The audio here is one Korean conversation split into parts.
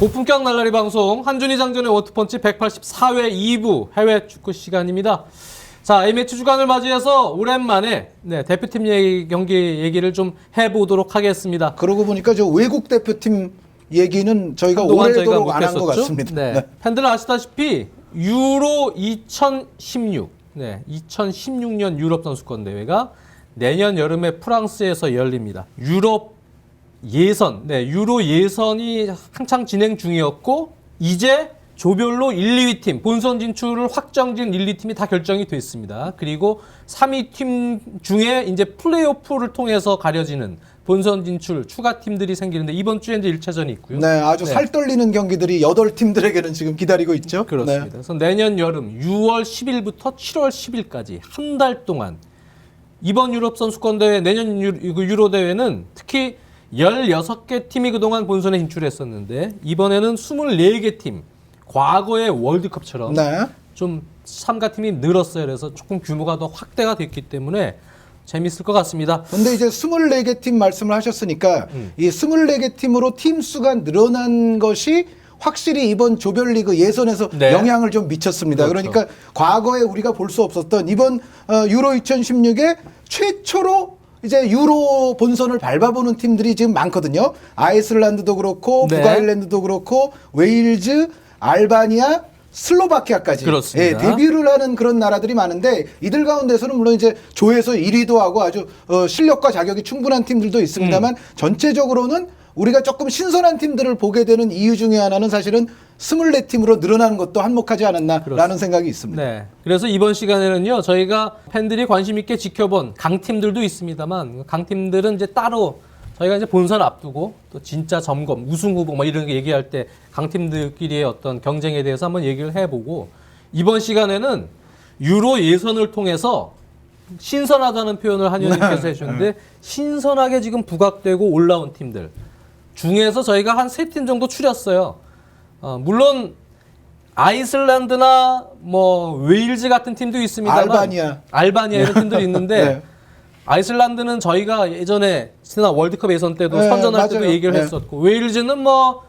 고품격 날라리 방송 한준희 장전의 워터펀치 184회 2부 해외 축구 시간입니다. 자, A매치 주간을 맞이해서 오랜만에 대표팀 경기 얘기를 좀 해보도록 하겠습니다. 그러고 보니까 저 외국 대표팀 얘기는 저희가 오래도록 안 한 것 같습니다. 네. 팬들은 아시다시피 유로 2016, 2016년 유럽 선수권 대회가 내년 여름에 프랑스에서 열립니다. 유로 예선이 한창 진행 중이었고 이제 조별로 1, 2위 팀, 본선 진출을 확정진 1, 2팀이 다 결정이 됐습니다. 그리고 3위 팀 중에 이제 플레이오프를 통해서 가려지는 본선 진출 추가 팀들이 생기는데 이번 주에 이제 1차전이 있고요. 네, 아주 살 떨리는 경기들이 8팀들에게는 지금 기다리고 있죠. 그렇습니다. 네. 그래서 내년 여름 6월 10일부터 7월 10일까지 한 달 동안 이번 유럽 선수권 대회, 내년 유로 대회는 특히 16개 팀이 그동안 본선에 진출했었는데 이번에는 24개 팀, 과거의 월드컵처럼 좀 참가팀이 늘었어요. 그래서 조금 규모가 더 확대가 됐기 때문에 재밌을 것 같습니다. 근데 이제 24개 팀 말씀을 하셨으니까 이 24개 팀으로 팀 수가 늘어난 것이 확실히 이번 조별리그 예선에서 영향을 좀 미쳤습니다. 그렇죠. 그러니까 과거에 우리가 볼 수 없었던 이번 유로 2016에 최초로 이제 유로 본선을 밟아보는 팀들이 지금 많거든요. 아이슬란드도 그렇고 북아일랜드도 그렇고 웨일즈, 알바니아, 슬로바키아까지 그렇습니다. 데뷔를 하는 그런 나라들이 많은데 이들 가운데서는 물론 이제 조에서 1위도 하고 아주 실력과 자격이 충분한 팀들도 있습니다만 전체적으로는 우리가 조금 신선한 팀들을 보게 되는 이유 중에 하나는 사실은 24팀으로 늘어나는 것도 한몫하지 않았나라는 생각이 있습니다. 네. 그래서 이번 시간에는요, 저희가 팬들이 관심 있게 지켜본 강팀들도 있습니다만, 강팀들은 이제 따로 저희가 이제 본선 앞두고 또 진짜 점검, 우승 후보 뭐 이런 거 얘기할 때 강팀들끼리의 어떤 경쟁에 대해서 한번 얘기를 해보고 이번 시간에는 유로 예선을 통해서 신선하다는 표현을 한현님께서 해주셨는데 신선하게 지금 부각되고 올라온 팀들 중에서 저희가 한 3팀 정도 추렸어요. 물론 아이슬란드나 뭐 웨일즈 같은 팀도 있습니다만 알바니아 이런 팀들이 있는데 아이슬란드는 저희가 예전에 지난 월드컵 예선 때도 선전할 때도 얘기를 했었고 웨일즈는 뭐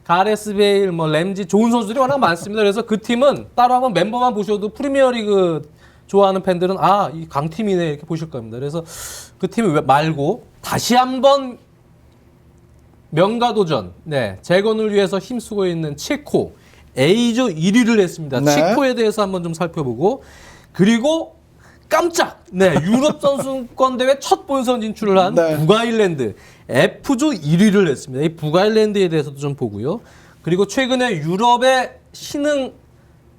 가레스 베일, 뭐 램지 좋은 선수들이 워낙 많습니다. 그래서 그 팀은 따로 한번 멤버만 보셔도 프리미어리그 좋아하는 팬들은 아, 이 강팀이네 이렇게 보실 겁니다. 그래서 그 팀 말고 다시 한번 명가도전, 재건을 위해서 힘쓰고 있는 체코 A조 1위를 했습니다. 체코에 대해서 한번 좀 살펴보고 그리고 깜짝 유럽 선수권 대회 첫 본선 진출을 한 북아일랜드 F조 1위를 했습니다. 이 북아일랜드에 대해서도 좀 보고요. 그리고 최근에 유럽의 신흥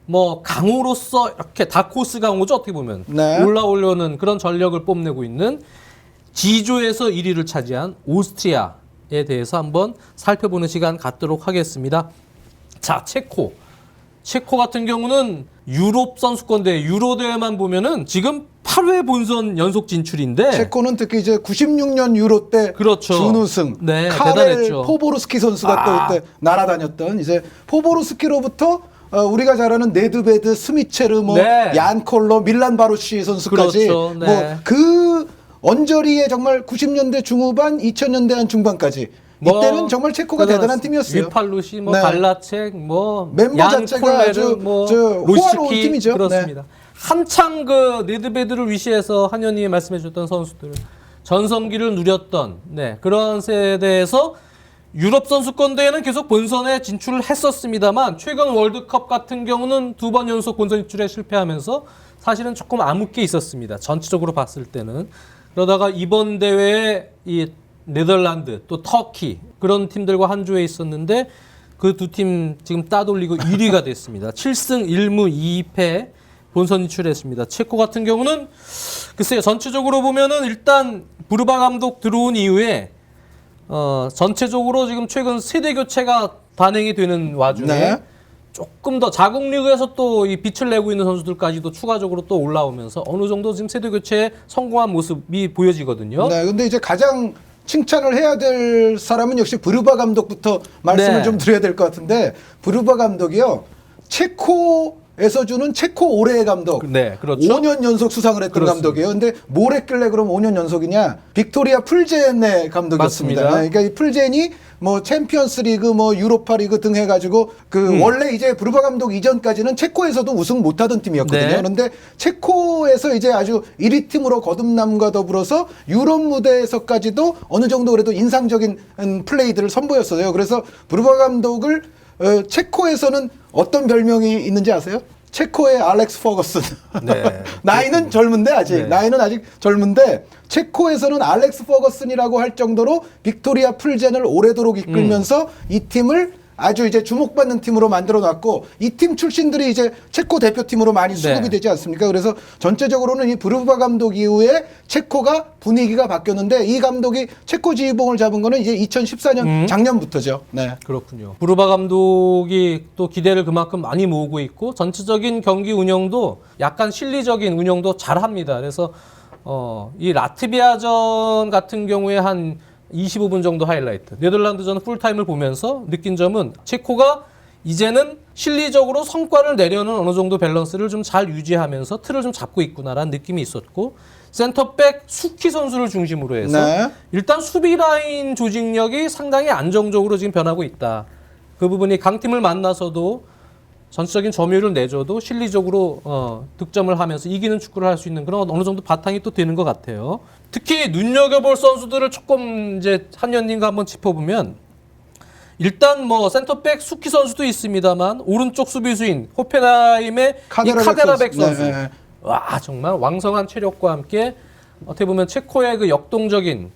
뭐 강호로서 이렇게 다코스 강호죠 어떻게 보면 올라오려는 그런 전력을 뽐내고 있는 G조에서 1위를 차지한 오스트리아에 대해서 한번 살펴보는 시간 갖도록 하겠습니다. 자, 체코 같은 경우는 유럽 선수권 대회, 유로 대회만 보면은 지금 8회 본선 연속 진출인데 체코는 특히 이제 96년 유로 때 준우승 카렐 대단했죠. 포보르스키 선수가 또 그때 날아다녔던 이제 포보르스키로부터 우리가 잘 아는 네드베드, 스미체르, 얀 콜러, 밀란 바루시 선수까지 그 언저리에 정말 90년대 중후반, 2000년대 한 중반까지 이때는 정말 체코가 대단한 팀이었어요. 위팔루시, 갈라책, 멤버 자체가 아주 호화로운 팀이죠. 그렇습니다. 한창 그 네드베드를 위시해서 한현님이 말씀해 주셨던 선수들 전성기를 누렸던 그런 세대에서 유럽 선수권 대회는 계속 본선에 진출을 했었습니다만 최근 월드컵 같은 경우는 2번 연속 본선 진출에 실패하면서 사실은 조금 암흑게 있었습니다. 전체적으로 봤을 때는. 그러다가 이번 대회에 이 네덜란드 또 터키 그런 팀들과 한 조에 있었는데 그 두 팀 지금 따돌리고 1위가 됐습니다. 7승 1무 2패 본선 진출했습니다. 체코 같은 경우는 글쎄요, 전체적으로 보면은 일단 부르바 감독 들어온 이후에 전체적으로 지금 최근 세대 교체가 단행이 되는 와중에 조금 더 자국 리그에서 또 이 빛을 내고 있는 선수들까지도 추가적으로 또 올라오면서 어느 정도 지금 세대 교체에 성공한 모습이 보여지거든요. 근데 이제 가장 칭찬을 해야 될 사람은 역시 브르바 감독부터 말씀을 좀 드려야 될 것 같은데 브르바 감독이요. 체코 에서 주는 체코 올해의 감독. 네, 그렇죠. 5년 연속 수상을 했던 그렇습니다. 감독이에요. 근데 뭘 했길래 그럼 5년 연속이냐? 빅토리아 풀젠의 감독이었습니다. 맞습니다. 그러니까 이 풀젠이 뭐 챔피언스 리그 뭐 유로파 리그 등 해가지고 원래 이제 브루바 감독 이전까지는 체코에서도 우승 못하던 팀이었거든요. 네. 그런데 체코에서 이제 아주 1위 팀으로 거듭남과 더불어서 유럽 무대에서까지도 어느 정도 그래도 인상적인 플레이들을 선보였어요. 그래서 브루바 감독을 체코에서는 어떤 별명이 있는지 아세요? 체코의 알렉스 퍼거슨. 네. 나이는 젊은데 아직 네. 나이는 아직 젊은데 체코에서는 알렉스 퍼거슨이라고 할 정도로 빅토리아 풀젠을 오래도록 이끌면서 이 팀을 아주 이제 주목받는 팀으로 만들어 놨고 이 팀 출신들이 이제 체코 대표팀으로 많이 수급이 네. 되지 않습니까? 그래서 전체적으로는 이 브루바 감독 이후에 체코가 분위기가 바뀌었는데 이 감독이 체코 지휘봉을 잡은 거는 이제 2014년 작년부터죠. 네. 그렇군요. 브루바 감독이 또 기대를 그만큼 많이 모으고 있고 전체적인 경기 운영도 약간 실리적인 운영도 잘합니다. 그래서 이 라트비아전 같은 경우에 한 25분 정도 하이라이트. 네덜란드전 풀타임을 보면서 느낀 점은 체코가 이제는 실리적으로 성과를 내려는 어느 정도 밸런스를 좀 잘 유지하면서 틀을 좀 잡고 있구나라는 느낌이 있었고 센터백 수키 선수를 중심으로 해서 네. 일단 수비 라인 조직력이 상당히 안정적으로 지금 변하고 있다. 그 부분이 강팀을 만나서도 전체적인 점유율을 내줘도 실리적으로 득점을 하면서 이기는 축구를 할 수 있는 그런 어느 정도 바탕이 또 되는 것 같아요. 특히 눈여겨볼 선수들을 조금 이제 한현님과 한번 짚어보면 일단 뭐 센터백 수키 선수도 있습니다만 오른쪽 수비수인 호펜하임의 이 카데라백 선수. 네. 와 정말 왕성한 체력과 함께 어떻게 보면 체코의 그 역동적인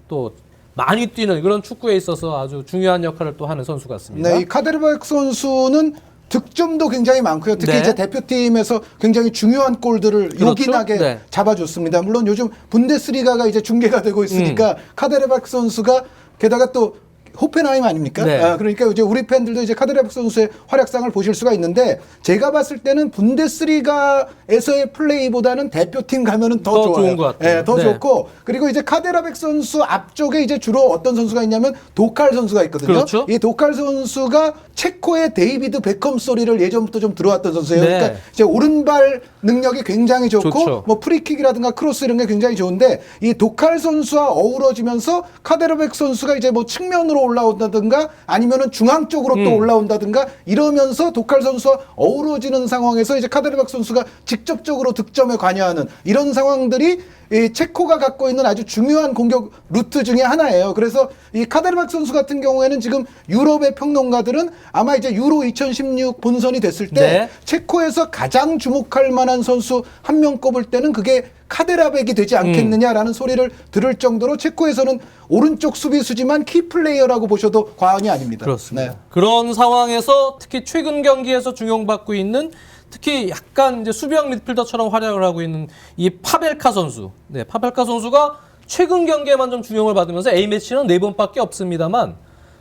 또 많이 뛰는 그런 축구에 있어서 아주 중요한 역할을 또 하는 선수 같습니다. 네, 이 카데르백 선수는 득점도 굉장히 많고요. 특히 네. 이제 대표팀에서 굉장히 중요한 골들을 그렇죠? 요긴하게 네. 잡아줬습니다. 물론 요즘 분데스리가가 이제 중계가 되고 있으니까 카데르백 선수가 게다가 또 호펜하임 아닙니까? 네. 그러니까 이제 우리 팬들도 이제 카데르백 선수의 활약상을 보실 수가 있는데 제가 봤을 때는 분데스리가에서의 플레이보다는 대표팀 가면은 더 좋아요. 좋은 것 같아요. 예, 더 네. 좋고 그리고 이제 카데르백 선수 앞쪽에 이제 주로 어떤 선수가 있냐면 도칼 선수가 있거든요. 그렇죠. 이 도칼 선수가 체코의 데이비드 베컴 소리를 예전부터 좀 들어왔던 선수예요. 네. 그러니까 이제 오른발 능력이 굉장히 좋고 좋죠. 뭐 프리킥이라든가 크로스 이런 게 굉장히 좋은데 이 도칼 선수와 어우러지면서 카데르백 선수가 이제 뭐 측면으로 올라온다든가 아니면은 중앙 쪽으로 또 올라온다든가 이러면서 도칼 선수와 어우러지는 상황에서 이제 카데르백 선수가 직접적으로 득점에 관여하는 이런 상황들이 이 체코가 갖고 있는 아주 중요한 공격 루트 중에 하나예요. 그래서 이 카데르백 선수 같은 경우에는 지금 유럽의 평론가들은 아마 이제 유로 2016 본선이 됐을 때 네. 체코에서 가장 주목할 만한 선수 한 명 꼽을 때는 그게 카데라백이 되지 않겠느냐라는 소리를 들을 정도로 체코에서는 오른쪽 수비수지만 키플레이어라고 보셔도 과언이 아닙니다. 그렇습니다. 네. 그런 상황에서 특히 최근 경기에서 중용받고 있는 특히 약간 이제 수비형 미드필더처럼 활약을 하고 있는 이 파벨카 선수. 네, 파벨카 선수가 최근 경기에만 좀 중용을 받으면서 A매치는 4번밖에 없습니다만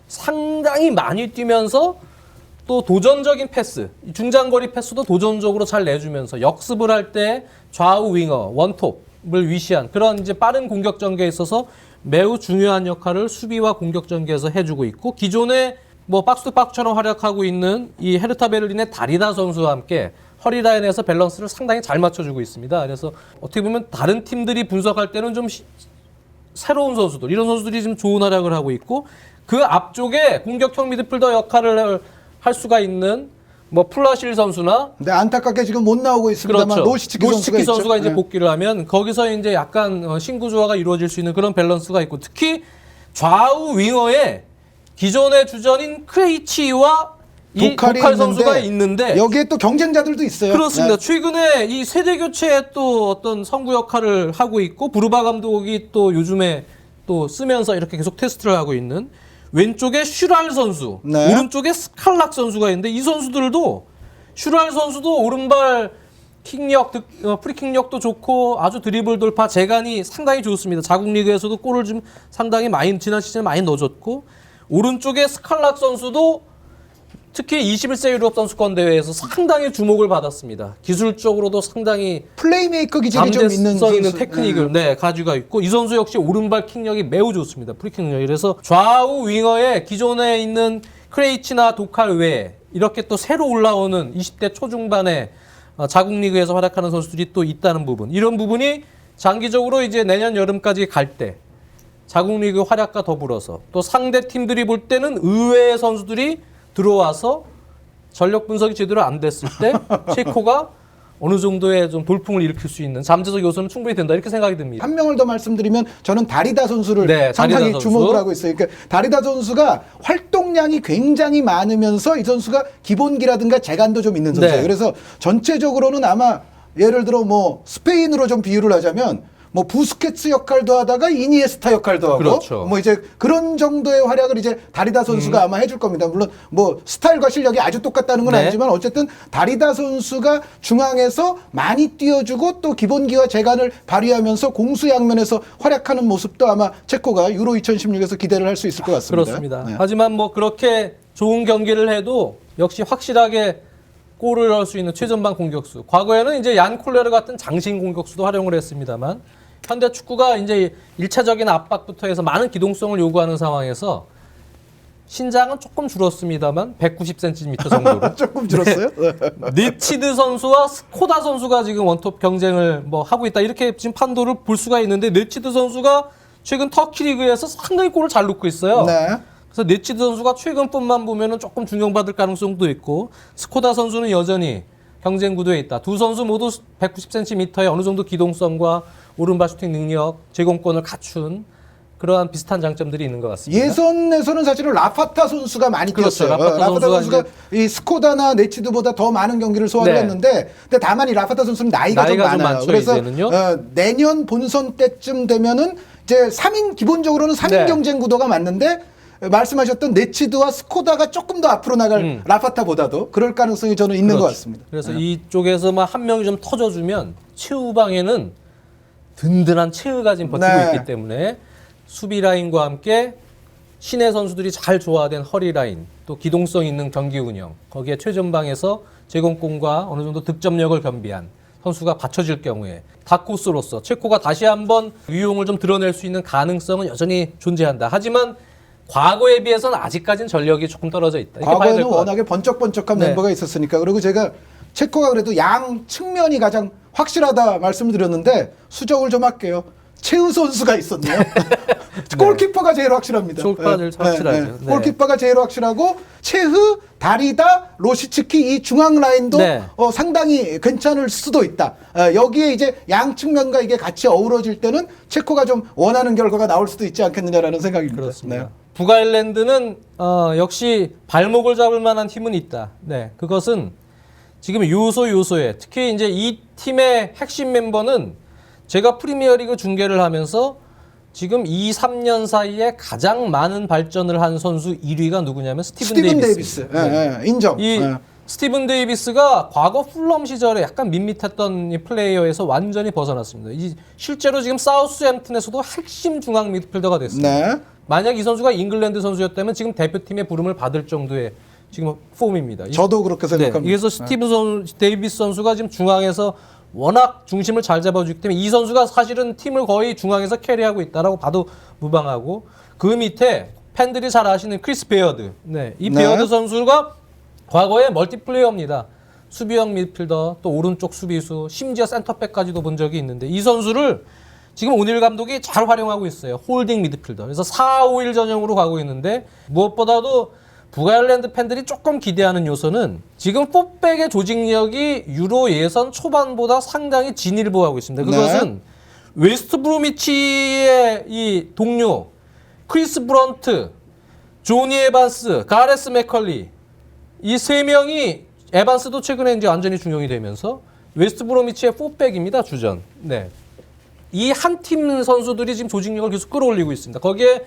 상당히 많이 뛰면서 또 도전적인 패스, 중장거리 패스도 도전적으로 잘 내주면서 역습을 할 때 좌우 윙어, 원톱을 위시한 그런 이제 빠른 공격 전개에 있어서 매우 중요한 역할을 수비와 공격 전개에서 해주고 있고 기존에 뭐 박스투박스처럼 활약하고 있는 이 헤르타 베를린의 다리다 선수와 함께 허리 라인에서 밸런스를 상당히 잘 맞춰주고 있습니다. 그래서 어떻게 보면 다른 팀들이 분석할 때는 좀 새로운 선수들, 이런 선수들이 지금 좋은 활약을 하고 있고 그 앞쪽에 공격형 미드필더 역할을 할 수가 있는 뭐 플라실 선수나 근데 안타깝게 지금 못 나오고 있습니다만 그렇죠. 노시츠키 선수가 있죠. 이제 네. 복귀를 하면 거기서 이제 약간 신구조화가 이루어질 수 있는 그런 밸런스가 있고 특히 좌우 윙어에 기존의 주전인 크레이치와 이 도칼 선수가 있는데 여기에 또 경쟁자들도 있어요. 그렇습니다. 네. 최근에 이 세대 교체에 또 어떤 선구 역할을 하고 있고 브루바 감독이 또 요즘에 또 쓰면서 이렇게 계속 테스트를 하고 있는 왼쪽에 슈랄 선수, 네. 오른쪽에 스칼락 선수가 있는데 이 선수들도 슈랄 선수도 오른발 킥력, 프리킥력도 좋고 아주 드리블 돌파 재간이 상당히 좋습니다. 자국 리그에서도 골을 좀 상당히 많이 지난 시즌에 많이 넣어줬고 오른쪽에 스칼락 선수도 특히 21세 유럽 선수권 대회에서 상당히 주목을 받았습니다. 기술적으로도 상당히 플레이메이커 기질이 좀 있는 잠재성 있는 선수. 테크닉을 가지고 있고 이 선수 역시 오른발 킥력이 매우 좋습니다. 프리킥력이. 그래서 좌우 윙어에 기존에 있는 크레이치나 도칼 외에 이렇게 또 새로 올라오는 20대 초중반의 자국 리그에서 활약하는 선수들이 또 있다는 부분. 이런 부분이 장기적으로 이제 내년 여름까지 갈 때 자국 리그 활약과 더불어서 또 상대 팀들이 볼 때는 의외의 선수들이 들어와서 전력 분석이 제대로 안 됐을 때 체코가 어느 정도의 좀 돌풍을 일으킬 수 있는 잠재적 요소는 충분히 된다 이렇게 생각이 듭니다. 한 명을 더 말씀드리면 저는 다리다 선수를 네, 상당히 다리다 주목을 선수. 하고 있어요. 그러니까 다리다 선수가 활동량이 굉장히 많으면서 이 선수가 기본기라든가 재간도 좀 있는 선수예요. 네. 그래서 전체적으로는 아마 예를 들어 뭐 스페인으로 좀 비유를 하자면 뭐 부스케츠 역할도 하다가 이니에스타 역할도 하고 그렇죠. 뭐 이제 그런 정도의 활약을 이제 다리다 선수가 아마 해줄 겁니다. 물론 뭐 스타일과 실력이 아주 똑같다는 건 네. 아니지만 어쨌든 다리다 선수가 중앙에서 많이 뛰어주고 또 기본기와 재간을 발휘하면서 공수양면에서 활약하는 모습도 아마 체코가 유로 2016에서 기대를 할 수 있을 것 같습니다. 그렇습니다. 네. 하지만 뭐 그렇게 좋은 경기를 해도 역시 확실하게 골을 넣을 수 있는 최전방 공격수. 과거에는 이제 얀 콜레르 같은 장신 공격수도 활용을 했습니다만 현대 축구가 이제 1차적인 압박부터 해서 많은 기동성을 요구하는 상황에서 신장은 조금 줄었습니다만 190cm 정도로. 조금 줄었어요? 네치드 선수와 스코다 선수가 지금 원톱 경쟁을 뭐 하고 있다. 이렇게 지금 판도를 볼 수가 있는데 네치드 선수가 최근 터키 리그에서 상당히 골을 잘 넣고 있어요. 네. 그래서 네치드 선수가 최근뿐만 보면은 조금 중용받을 가능성도 있고 스코다 선수는 여전히 경쟁 구도에 있다. 두 선수 모두 190cm의 어느 정도 기동성과 오른발 슈팅 능력, 제공권을 갖춘 그러한 비슷한 장점들이 있는 것 같습니다. 예선에서는 사실은 라파타 선수가 많이 그렇죠. 뛰었어요. 라파타 선수가 이 스코다나 네치드보다 더 많은 경기를 소화를 네. 했는데 근데 다만 이 라파타 선수는 나이가 좀 많아요. 많죠, 그래서 이제는요. 내년 본선 때쯤 되면은 이제 3인 기본적으로는 3인 네. 경쟁 구도가 맞는데 말씀하셨던 네치드와 스코다가 조금 더 앞으로 나갈 라파타보다도 그럴 가능성이 저는 있는 그렇죠. 것 같습니다. 그래서 이쪽에서만 한 명이 좀 터져주면 최후방에는 든든한 최후가 지금 버티고 네. 있기 때문에 수비 라인과 함께 신의 선수들이 잘 조화된 허리 라인, 또 기동성 있는 경기 운영, 거기에 최전방에서 제공권과 어느 정도 득점력을 겸비한 선수가 받쳐질 경우에 다코스로서 체코가 다시 한번 유용을 좀 드러낼 수 있는 가능성은 여전히 존재한다. 하지만 과거에 비해서는 아직까지는 전력이 조금 떨어져 있다. 이렇게 봐야 과거에는 될것 같아요. 워낙에 번쩍번쩍한 네. 멤버가 있었으니까. 그리고 제가 체코가 그래도 양 측면이 가장 확실하다 말씀을 드렸는데 수정을 좀 할게요. 최우 선수가 있었네요. 골키퍼가 제일 확실합니다. 골키퍼가 제일 확실하죠. 네. 골키퍼가 제일 확실하고 최후, 다리다, 로시츠키 이 중앙 라인도 네. 상당히 괜찮을 수도 있다. 여기에 이제 양 측면과 이게 같이 어우러질 때는 체코가 좀 원하는 결과가 나올 수도 있지 않겠느냐라는 생각입니다. 그렇습니다. 네. 북아일랜드는 역시 발목을 잡을 만한 힘은 있다. 네, 그것은 지금 요소에 특히 이제 이 팀의 핵심 멤버는 제가 프리미어리그 중계를 하면서 지금 2, 3년 사이에 가장 많은 발전을 한 선수 1위가 누구냐면 스티븐 데이비스. 예, 인정. 이 예. 스티븐 데이비스가 과거 풀럼 시절에 약간 밋밋했던 이 플레이어에서 완전히 벗어났습니다. 실제로 지금 사우스햄튼에서도 핵심 중앙 미드필더가 됐습니다. 네. 만약 이 선수가 잉글랜드 선수였다면 지금 대표팀의 부름을 받을 정도의 지금 폼입니다. 저도 그렇게 생각합니다. 그래서 스티븐 데이비스 선수가 지금 중앙에서 워낙 중심을 잘 잡아주기 때문에 이 선수가 사실은 팀을 거의 중앙에서 캐리하고 있다라고 봐도 무방하고 그 밑에 팬들이 잘 아시는 크리스 베어드. 네, 이 네. 베어드 선수가 과거에 멀티플레이어입니다. 수비형 미드필더, 또 오른쪽 수비수, 심지어 센터백까지도 본 적이 있는데 이 선수를 지금 오닐 감독이 잘 활용하고 있어요. 홀딩 미드필더. 그래서 4-5-1 전형으로 가고 있는데 무엇보다도 북아일랜드 팬들이 조금 기대하는 요소는 지금 포백의 조직력이 유로 예선 초반보다 상당히 진일보하고 있습니다. 그것은 웨스트 브로미치의 이 동료 크리스 브런트, 조니 에반스, 가레스 맥컬리 이 세 명이 에반스도 최근에 이제 완전히 중용이 되면서 웨스트 브로미치의 포백입니다. 주전. 네. 이 한 팀 선수들이 지금 조직력을 계속 끌어올리고 있습니다. 거기에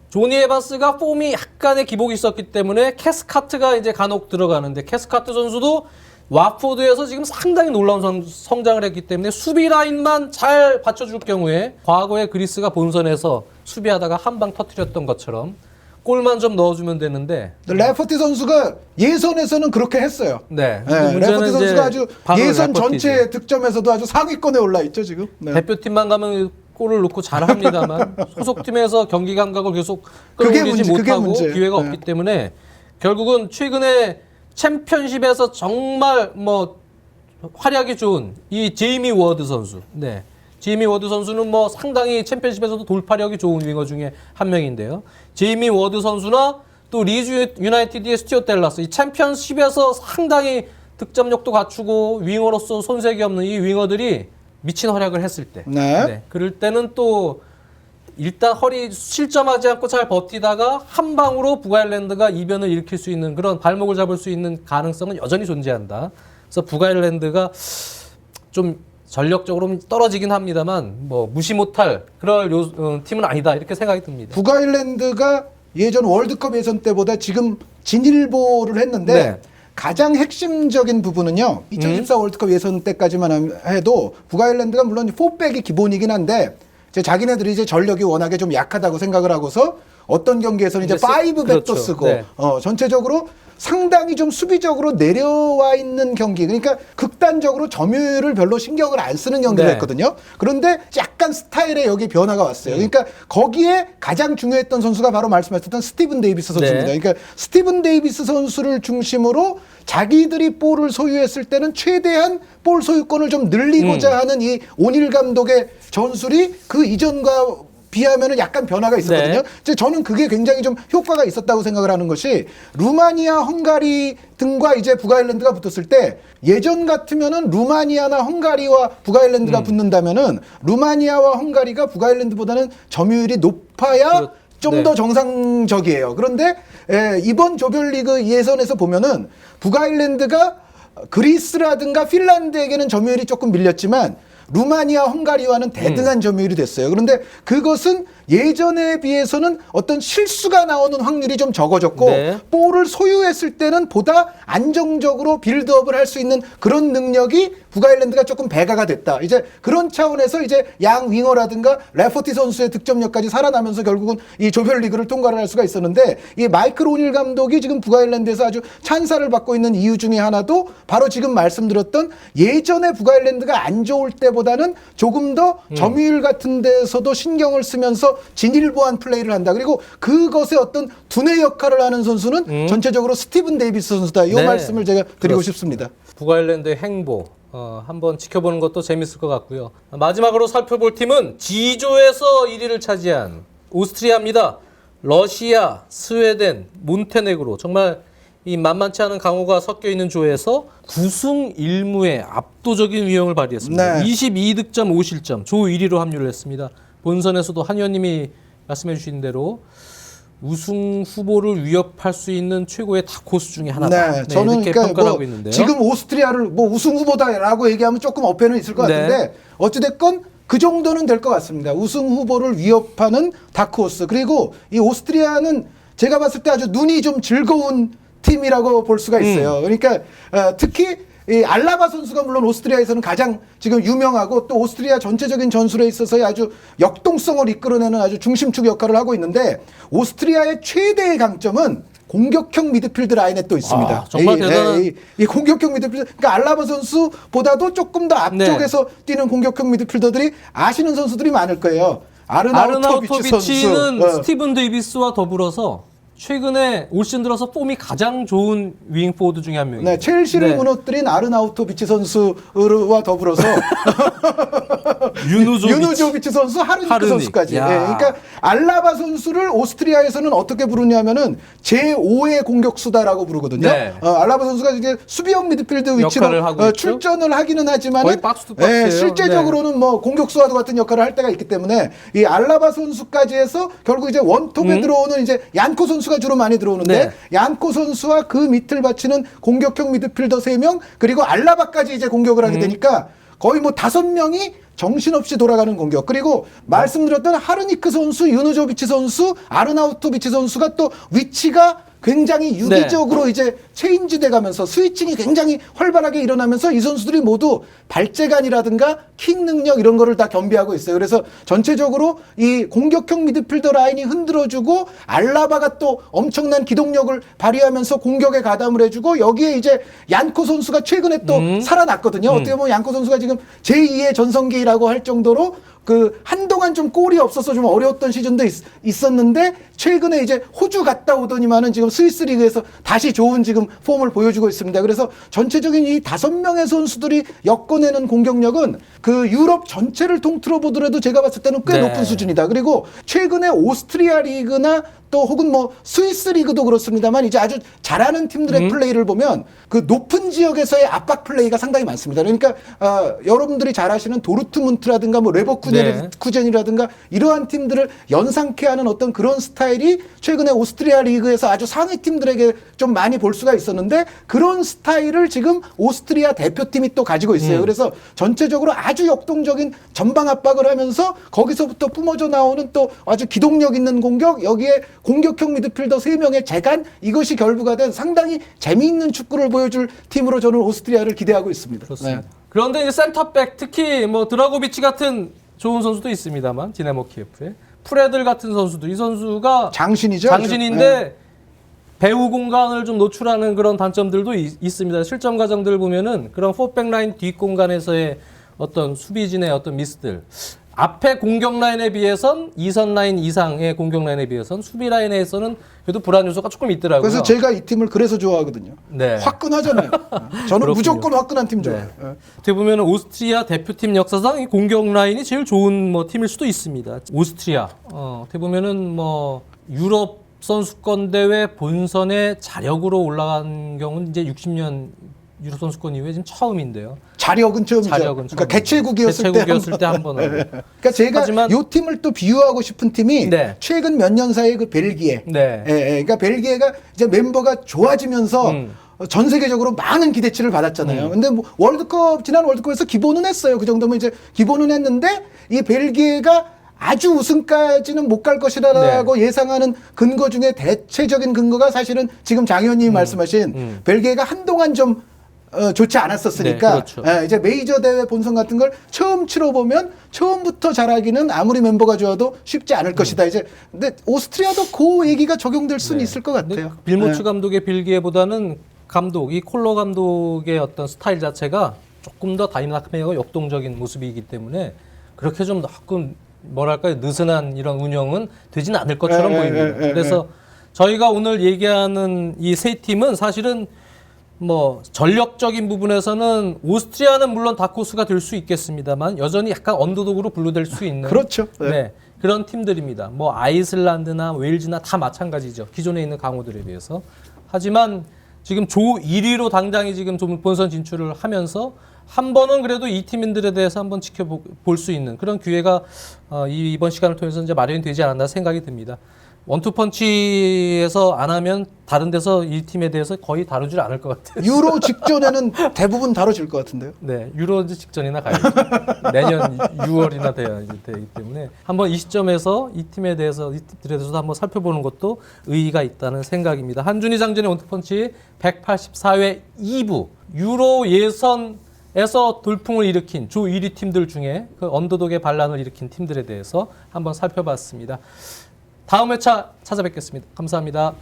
조니 에반스가 폼이 약간의 기복이 있었기 때문에 캐스카트가 이제 간혹 들어가는데 캐스카트 선수도 와포드에서 지금 상당히 놀라운 성장을 했기 때문에 수비 라인만 잘 받쳐줄 경우에 과거에 그리스가 본선에서 수비하다가 한 방 터뜨렸던 것처럼 골만 좀 넣어주면 되는데 레퍼티 선수가 예선에서는 그렇게 했어요. 네. 레퍼티 선수가 아주 예선 레퍼티죠. 전체 득점에서도 아주 상위권에 올라 있죠 지금. 네. 대표팀만 가면 골을 넣고 잘합니다만 소속팀에서 경기 감각을 계속 그게 끌어올리지 문제, 그게 못하고 문제. 기회가 네. 없기 때문에 결국은 최근에 챔피언십에서 정말 뭐 활약이 좋은 이 제이미 워드 선수. 네. 제이미 워드 선수는 뭐 상당히 챔피언십에서도 돌파력이 좋은 윙어 중에 한 명인데요. 제이미 워드 선수나 또 리즈 유나이티드의 스튜어트 댈러스, 이 챔피언십에서 상당히 득점력도 갖추고 윙어로서 손색이 없는 이 윙어들이 미친 활약을 했을 때, 네. 그럴 때는 또 일단 허리 실점하지 않고 잘 버티다가 한 방으로 북아일랜드가 이변을 일으킬 수 있는 그런 발목을 잡을 수 있는 가능성은 여전히 존재한다. 그래서 북아일랜드가 좀 전력적으로 떨어지긴 합니다만 뭐 무시 못할 그럴 팀은 아니다 이렇게 생각이 듭니다. 북아일랜드가 예전 월드컵 예선 때보다 지금 진일보를 했는데 네. 가장 핵심적인 부분은요. 2014 월드컵 예선 때까지만 해도 북아일랜드가 물론 4백이 기본이긴 한데 이제 자기네들이 이제 전력이 워낙에 좀 약하다고 생각을 하고서 어떤 경기에서는 이제 5백도 그렇죠. 쓰고 네. 전체적으로 상당히 좀 수비적으로 내려와 있는 경기, 그러니까 극단적으로 점유율을 별로 신경을 안 쓰는 경기를 네. 했거든요. 그런데 약간 스타일에 여기 변화가 왔어요. 그러니까 거기에 가장 중요했던 선수가 바로 말씀하셨던 스티븐 데이비스 선수입니다. 네. 그러니까 스티븐 데이비스 선수를 중심으로 자기들이 볼을 소유했을 때는 최대한 볼 소유권을 좀 늘리고자 하는 이 오닐 감독의 전술이 그 이전과 비하면은 약간 변화가 있었거든요. 네. 저는 그게 굉장히 좀 효과가 있었다고 생각을 하는 것이 루마니아, 헝가리 등과 이제 북아일랜드가 붙었을 때 예전 같으면은 루마니아나 헝가리와 북아일랜드가 붙는다면은 루마니아와 헝가리가 북아일랜드보다는 점유율이 높아야 좀 더 정상적이에요. 그런데 이번 조별리그 예선에서 보면은 북아일랜드가 그리스라든가 핀란드에게는 점유율이 조금 밀렸지만 루마니아, 헝가리와는 대등한 점유율이 됐어요. 그런데 그것은 예전에 비해서는 어떤 실수가 나오는 확률이 좀 적어졌고 네. 볼을 소유했을 때는 보다 안정적으로 빌드업을 할 수 있는 그런 능력이 북아일랜드가 조금 배가가 됐다. 이제 그런 차원에서 이제 양 윙어라든가 레퍼티 선수의 득점력까지 살아나면서 결국은 이 조별리그를 통과를 할 수가 있었는데 이 마이클 오닐 감독이 지금 북아일랜드에서 아주 찬사를 받고 있는 이유 중에 하나도 바로 지금 말씀드렸던 예전에 북아일랜드가 안 좋을 때보다는 조금 더 점유율 같은 데서도 신경을 쓰면서 진일보한 플레이를 한다. 그리고 그것의 어떤 두뇌 역할을 하는 선수는 전체적으로 스티븐 데이비스 선수다. 이 네. 말씀을 제가 드리고 싶습니다. 북아일랜드의 행보 한번 지켜보는 것도 재밌을 것 같고요. 마지막으로 살펴볼 팀은 G조에서 1위를 차지한 오스트리아입니다. 러시아, 스웨덴, 몬테네그로 정말 이 만만치 않은 강호가 섞여 있는 조에서 9승 1무의 압도적인 위력을 발휘했습니다. 네. 22득점 5실점 조 1위로 합류를 했습니다. 본선에서도 한 의원님이 말씀해 주신 대로 우승 후보를 위협할 수 있는 최고의 다코스 중에 하나다. 네, 저는 이렇게 그러니까 평가를 하고 있는데요. 지금 오스트리아를 뭐 우승 후보다라고 얘기하면 조금 어폐는 있을 것 같은데 네. 어찌됐건 그 정도는 될 것 같습니다. 우승 후보를 위협하는 다크호스. 그리고 이 오스트리아는 제가 봤을 때 아주 눈이 좀 즐거운 팀이라고 볼 수가 있어요. 그러니까 특히 이 알라바 선수가 물론 오스트리아에서는 가장 지금 유명하고 또 오스트리아 전체적인 전술에 있어서의 아주 역동성을 이끌어내는 아주 중심축 역할을 하고 있는데 오스트리아의 최대의 강점은 공격형 미드필드 라인에 또 있습니다. 정말 대단한 이 공격형 미드필드, 그러니까 알라바 선수보다도 조금 더 앞쪽에서 네. 뛰는 공격형 미드필더들이 아시는 선수들이 많을 거예요. 아르나우토비치는 스티븐 데이비스와 더불어서 최근에 올 시즌 들어서 폼이 가장 좋은 윙포워드 중에 한 명이에요. 네, 첼시를 네. 무너뜨린 아르나우토비치 선수와 더불어서 유누조비치 선수, 하르니크 선수까지. 네, 그러니까 알라바 선수를 오스트리아에서는 어떻게 부르냐면은 제5의 공격수다라고 부르거든요. 네. 알라바 선수가 이제 수비형 미드필드 위치로 출전을 하기는 하지만은 실제적으로는 네. 뭐 공격수와도 같은 역할을 할 때가 있기 때문에 이 알라바 선수까지 해서 결국 이제 원톱에 들어오는 이제 얀코 선수가 주로 많이 들어오는데 네. 얀코 선수와 그 밑을 바치는 공격형 미드필더 3명 그리고 알라바까지 이제 공격을 하게 되니까 거의 뭐 5명이 정신없이 돌아가는 공격. 그리고 말씀드렸던 하르니크 선수, 유누조비치 선수, 아르나우토비치 선수가 또 위치가 굉장히 유기적으로 네. 이제 체인지돼 가면서 스위칭이 굉장히 활발하게 일어나면서 이 선수들이 모두 발재간이라든가 킥 능력 이런 거를 다 겸비하고 있어요. 그래서 전체적으로 이 공격형 미드필더 라인이 흔들어주고 알라바가 또 엄청난 기동력을 발휘하면서 공격에 가담을 해주고 여기에 이제 얀코 선수가 최근에 또 살아났거든요. 어떻게 보면 얀코 선수가 지금 제2의 전성기라고 할 정도로 그 한동안 좀 골이 없어서 좀 어려웠던 시즌도 있었는데 최근에 이제 호주 갔다 오더니만은 지금 스위스 리그에서 다시 좋은 지금 폼을 보여주고 있습니다. 그래서 전체적인 이 5명의 선수들이 엮어내는 공격력은 그 유럽 전체를 통틀어 보더라도 제가 봤을 때는 꽤 높은 수준이다. 그리고 최근에 오스트리아 리그나 또 혹은 뭐 스위스 리그도 그렇습니다만 이제 아주 잘하는 팀들의 플레이를 보면 그 높은 지역에서의 압박 플레이가 상당히 많습니다. 그러니까 여러분들이 잘 아시는 도르트문트라든가 뭐 레버쿠젠이라든가 이러한 팀들을 연상케 하는 어떤 그런 스타일이 최근에 오스트리아 리그에서 아주 상위 팀들에게 좀 많이 볼 수가 있었는데 그런 스타일을 지금 오스트리아 대표팀이 또 가지고 있어요. 그래서 전체적으로 아주 역동적인 전방 압박을 하면서 거기서부터 뿜어져 나오는 또 아주 기동력 있는 공격, 여기에 공격형 미드필더 3명의 재간, 이것이 결부가 된 상당히 재미있는 축구를 보여줄 팀으로 저는 오스트리아를 기대하고 있습니다. 그렇습니다. 네. 그런데 이제 센터백 특히 뭐 드라고비치 같은 좋은 선수도 있습니다만 디나모 키예프에 프레들 같은 선수도 이 선수가 장신인데 네. 배후 공간을 좀 노출하는 그런 단점들도 있습니다. 실점 과정들 보면은 그런 포백 라인 뒷 공간에서의 어떤 수비진의 어떤 미스들. 앞에 공격 라인에 비해선 2선 라인 이상의 공격 라인에 비해선 수비 라인에서는 그래도 불안 요소가 조금 있더라고요. 그래서 제가 이 팀을 그래서 좋아하거든요. 네. 화끈하잖아요. 저는 그렇군요. 무조건 화끈한 팀 좋아해요. 네. 어떻게 보면 오스트리아 대표팀 역사상 이 공격 라인이 제일 좋은 뭐 팀일 수도 있습니다. 오스트리아 어떻게 보면은 뭐 유럽 선수권 대회 본선에 자력으로 올라간 경우는 이제 60년 유럽 선수권 이후에 지금 처음인데요. 자력은 처음이죠. 그러니까 개최국이었을 때 한 번. 그러니까 제가 하지만, 이 팀을 또 비유하고 싶은 팀이 네. 최근 몇 년 사이에 그 벨기에. 네. 그러니까 벨기에가 이제 멤버가 좋아지면서 전 세계적으로 많은 기대치를 받았잖아요. 근데 뭐 지난 월드컵에서 기본은 했어요. 그 정도면 이제 기본은 했는데 이 벨기에가 아주 우승까지는 못 갈 것이라고 네. 예상하는 근거 중에 대체적인 근거가 사실은 지금 장 의원님이 말씀하신 벨기에가 한동안 좀 좋지 않았었으니까 네, 그렇죠. 이제 메이저 대회 본선 같은 걸 처음 치러보면 처음부터 잘하기는 아무리 멤버가 좋아도 쉽지 않을 것이다. 이제 근데 오스트리아도 그 얘기가 적용될 수는 네. 있을 것 같아요. 빌모츠 감독의 벨기에보다는 이 콜러 감독의 어떤 스타일 자체가 조금 더 다이나믹하고 역동적인 모습이기 때문에 그렇게 좀 조금 뭐랄까요 느슨한 이런 운영은 되지는 않을 것처럼 보입니다. 그래서 저희가 오늘 얘기하는 이 세 팀은 사실은 뭐 전력적인 부분에서는 오스트리아는 물론 다크호스가 될 수 있겠습니다만 여전히 약간 언더독으로 분류될 수 있는 그렇죠. 네, 그런 팀들입니다. 뭐 아이슬란드나 웨일즈나 다 마찬가지죠. 기존에 있는 강호들에 비해서. 하지만 지금 조 1위로 당장이 지금 좀 본선 진출을 하면서 한 번은 그래도 이 팀인들에 대해서 한번 지켜볼 수 있는 그런 기회가 이번 시간을 통해서 이제 마련이 되지 않았나 생각이 듭니다. 원투펀치에서 안 하면 다른 데서 이 팀에 대해서 거의 다루질 않을 것 같아요. 유로 직전에는 대부분 다뤄질 것 같은데요. 네, 유로 직전이나 가야죠. 내년 6월이나 돼야 되기 때문에 한번 이 시점에서 이 팀에 대해서 이 팀들에 대해서도 한번 살펴보는 것도 의의가 있다는 생각입니다. 한준희 장전의 원투펀치 184회 2부 유로 예선에서 돌풍을 일으킨 조 1위 팀들 중에 그 언더독의 반란을 일으킨 팀들에 대해서 한번 살펴봤습니다. 다음 회차 찾아뵙겠습니다. 감사합니다.